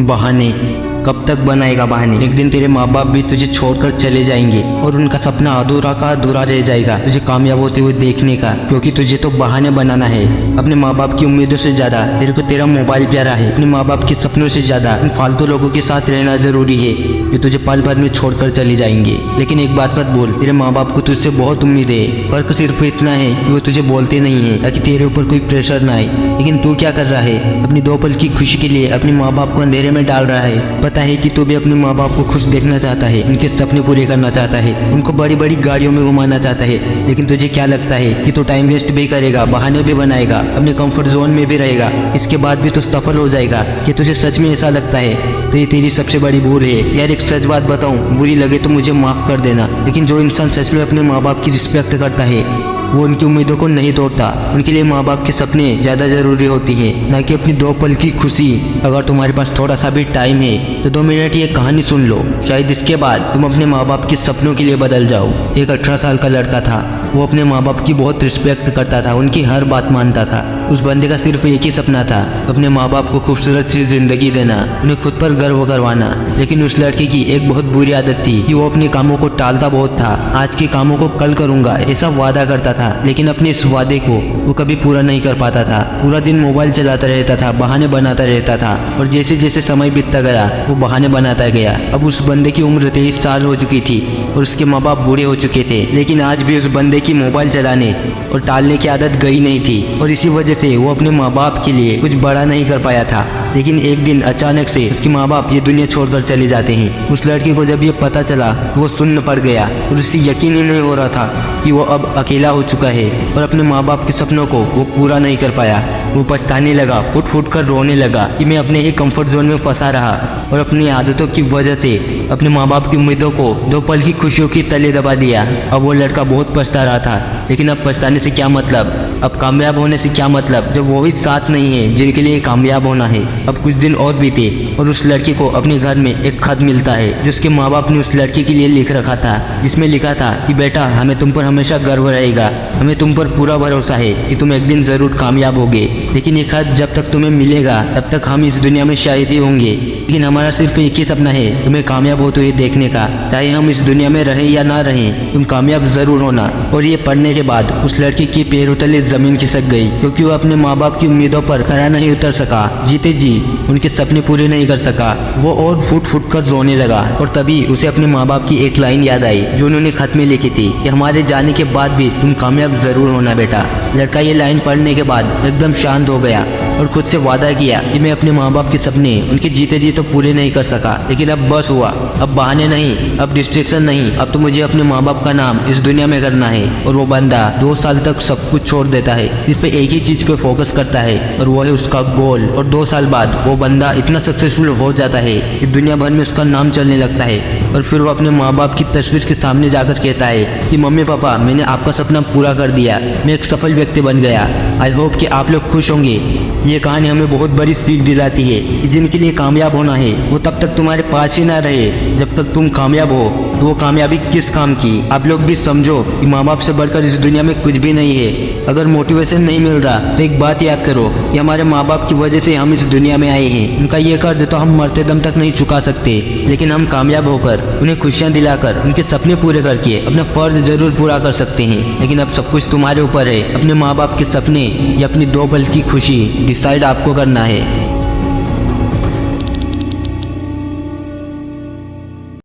बहाने कब तक बनाएगा बहाने। एक दिन तेरे माँ बाप भी तुझे छोड़कर चले जाएंगे और उनका सपना अधूरा का अधूरा रह जाएगा तुझे कामयाब होते हुए देखने का, क्योंकि तुझे तो बहाने बनाना है। अपने माँ बाप की उम्मीदों से ज्यादा तेरे को तेरा मोबाइल प्यारा है। अपने माँ बाप के सपनों से ज्यादा इन फालतू लोगों के साथ रहना जरूरी है जो तुझे पल भर में छोड़कर चले जाएंगे। लेकिन एक बात मत बोल, तेरे माँ बाप को तुझसे बहुत उम्मीद है। फर्क सिर्फ इतना है कि वो तुझे बोलते नहीं है ताकि तेरे ऊपर कोई प्रेशर ना आए। लेकिन तू क्या कर रहा है? अपनी 2 पल की खुशी के लिए अपने माँ बाप को अंधेरे में डाल रहा है। पता है कि तू भी अपने माँ बाप को खुश देखना चाहता है, उनके सपने पूरे करना चाहता है, उनको बड़ी बड़ी गाड़ियों में घुमाना चाहता है। लेकिन तुझे क्या लगता है कि तू टाइम वेस्ट भी करेगा, बहाने भी बनाएगा, अपने कंफर्ट जोन में भी रहेगा, इसके बाद भी तू सफल हो जाएगा? कि तुझे सच में ऐसा लगता है तो ये तेरी सबसे बड़ी भूल है। यार एक सच बात बताऊं, बुरी लगे तो मुझे माफ कर देना, लेकिन जो इंसान सच में अपने माँ बाप की रिस्पेक्ट करता है वो उनकी उम्मीदों को नहीं तोड़ता। उनके लिए माँ बाप के सपने ज़्यादा ज़रूरी होती हैं, ना कि अपनी 2 पल की खुशी। अगर तुम्हारे पास थोड़ा सा भी टाइम है तो 2 मिनट ये कहानी सुन लो, शायद इसके बाद तुम अपने माँ बाप के सपनों के लिए बदल जाओ। एक 18 साल का लड़का था, वो अपने माँ बाप की बहुत रिस्पेक्ट करता था, उनकी हर बात मानता था। उस बंदे का सिर्फ एक ही सपना था, अपने माँ बाप को खूबसूरत सी जिंदगी देना, उन्हें खुद पर गर्व करवाना। लेकिन उस लड़के की एक बहुत बुरी आदत थी कि वो अपने कामों को टालता बहुत था। आज के कामों को कल करूंगा ऐसा वादा करता था, लेकिन अपने इस वादे को वो कभी पूरा नहीं कर पाता था। पूरा दिन मोबाइल चलाता रहता था, बहाने बनाता रहता था, और जैसे जैसे समय बीतता गया वो बहाने बनाता गया। अब उस बंदे की उम्र 23 साल हो चुकी थी और उसके माँ बाप बूढ़े हो चुके थे, लेकिन आज भी उस बंदे की मोबाइल चलाने और टालने की आदत गई नहीं थी, और इसी वजह से वो अपने माँ बाप के लिए कुछ बड़ा नहीं कर पाया था। लेकिन एक दिन अचानक से उसके माँ बाप ये दुनिया छोड़कर चले जाते हैं। उस लड़के को जब ये पता चला वो सुन्न पड़ गया और उसे यकीन ही नहीं हो रहा था कि वो अब अकेला हो चुका है और अपने माँ बाप के सपनों को वो पूरा नहीं कर पाया। वो पछताने लगा, फुट फुट कर रोने लगा कि मैं अपने ही कंफर्ट जोन में फंसा रहा और अपनी आदतों की वजह से अपने माँ बाप की उम्मीदों को 2 पल की खुशियों की तले दबा दिया। अब वो लड़का बहुत पछता रहा था, लेकिन अब पछताने से क्या मतलब, अब कामयाब होने से क्या मतलब जब वो ही साथ नहीं है जिनके लिए कामयाब होना है। अब कुछ दिन और बीते और उस लड़के को अपने घर में एक खत मिलता है जिसके माँ बाप ने उस लड़के के लिए लिख रखा था, जिसमें लिखा था कि बेटा हमें तुम पर हमेशा गर्व रहेगा, हमें तुम पर पूरा भरोसा है कि तुम एक दिन जरूर कामयाब होगे। लेकिन ये खत जब तक तुम्हें मिलेगा तब तक हम इस दुनिया में शायद ही होंगे, लेकिन हमारा सिर्फ एक ही सपना है तुम्हें कामयाब होते हुए देखने का। चाहे हम इस दुनिया में रहें या ना रहें, तुम कामयाब जरूर होना। और ये पढ़ने के बाद उस लड़के की पैरों तले जमीन खिसक गई, क्योंकि वो अपने माँ बाप की उम्मीदों पर खरा नहीं उतर सका, जीते जी उनके सपने पूरे नहीं कर सका। वो और फुट फुट कर रोने लगा और तभी उसे अपने माँ बाप की एक लाइन याद आई जो उन्होंने खत में लिखी थी कि हमारे जाने के बाद भी तुम कामयाब जरूर होना बेटा। लड़का ये लाइन पढ़ने के बाद एकदम शांत हो गया और खुद से वादा किया कि मैं अपने माँ बाप के सपने उनके जीते जी तो पूरे नहीं कर सका, लेकिन अब बस हुआ, अब बहाने नहीं, अब डिस्ट्रैक्शन नहीं, अब तो मुझे अपने माँ बाप का नाम इस दुनिया में करना है। और वो बंदा 2 साल तक सब कुछ छोड़ देता है, सिर्फ एक ही चीज पे फोकस करता है और वो है उसका गोल। और 2 साल बाद वो बंदा इतना सक्सेसफुल हो जाता है कि दुनिया भर में उसका नाम चलने लगता है। और फिर वो अपने माँ बाप की तस्वीर के सामने जाकर कहता है कि मम्मी पापा मैंने आपका सपना पूरा कर दिया, मैं एक सफल व्यक्ति बन गया। आई होप कि आप लोग खुश होंगे। ये कहानी हमें बहुत बड़ी सीख दिलाती है कि जिनके लिए कामयाब होना है वो तब तक तुम्हारे पास ही ना रहे जब तक तुम कामयाब हो। तो वो कामयाबी किस काम की? आप लोग भी समझो कि माँ बाप से बढ़कर इस दुनिया में कुछ भी नहीं है। अगर मोटिवेशन नहीं मिल रहा तो एक बात याद करो कि हमारे माँ बाप की वजह से हम इस दुनिया में आए हैं। उनका ये कर्ज तो हम मरते दम तक नहीं चुका सकते, लेकिन हम कामयाब होकर उन्हें खुशियाँ दिलाकर उनके सपने पूरे करके अपना फर्ज जरूर पूरा कर सकते हैं। लेकिन अब सब कुछ तुम्हारे ऊपर है, अपने माँ बाप के सपने या अपनी 2 पल की खुशी डिसाइड आपको करना है।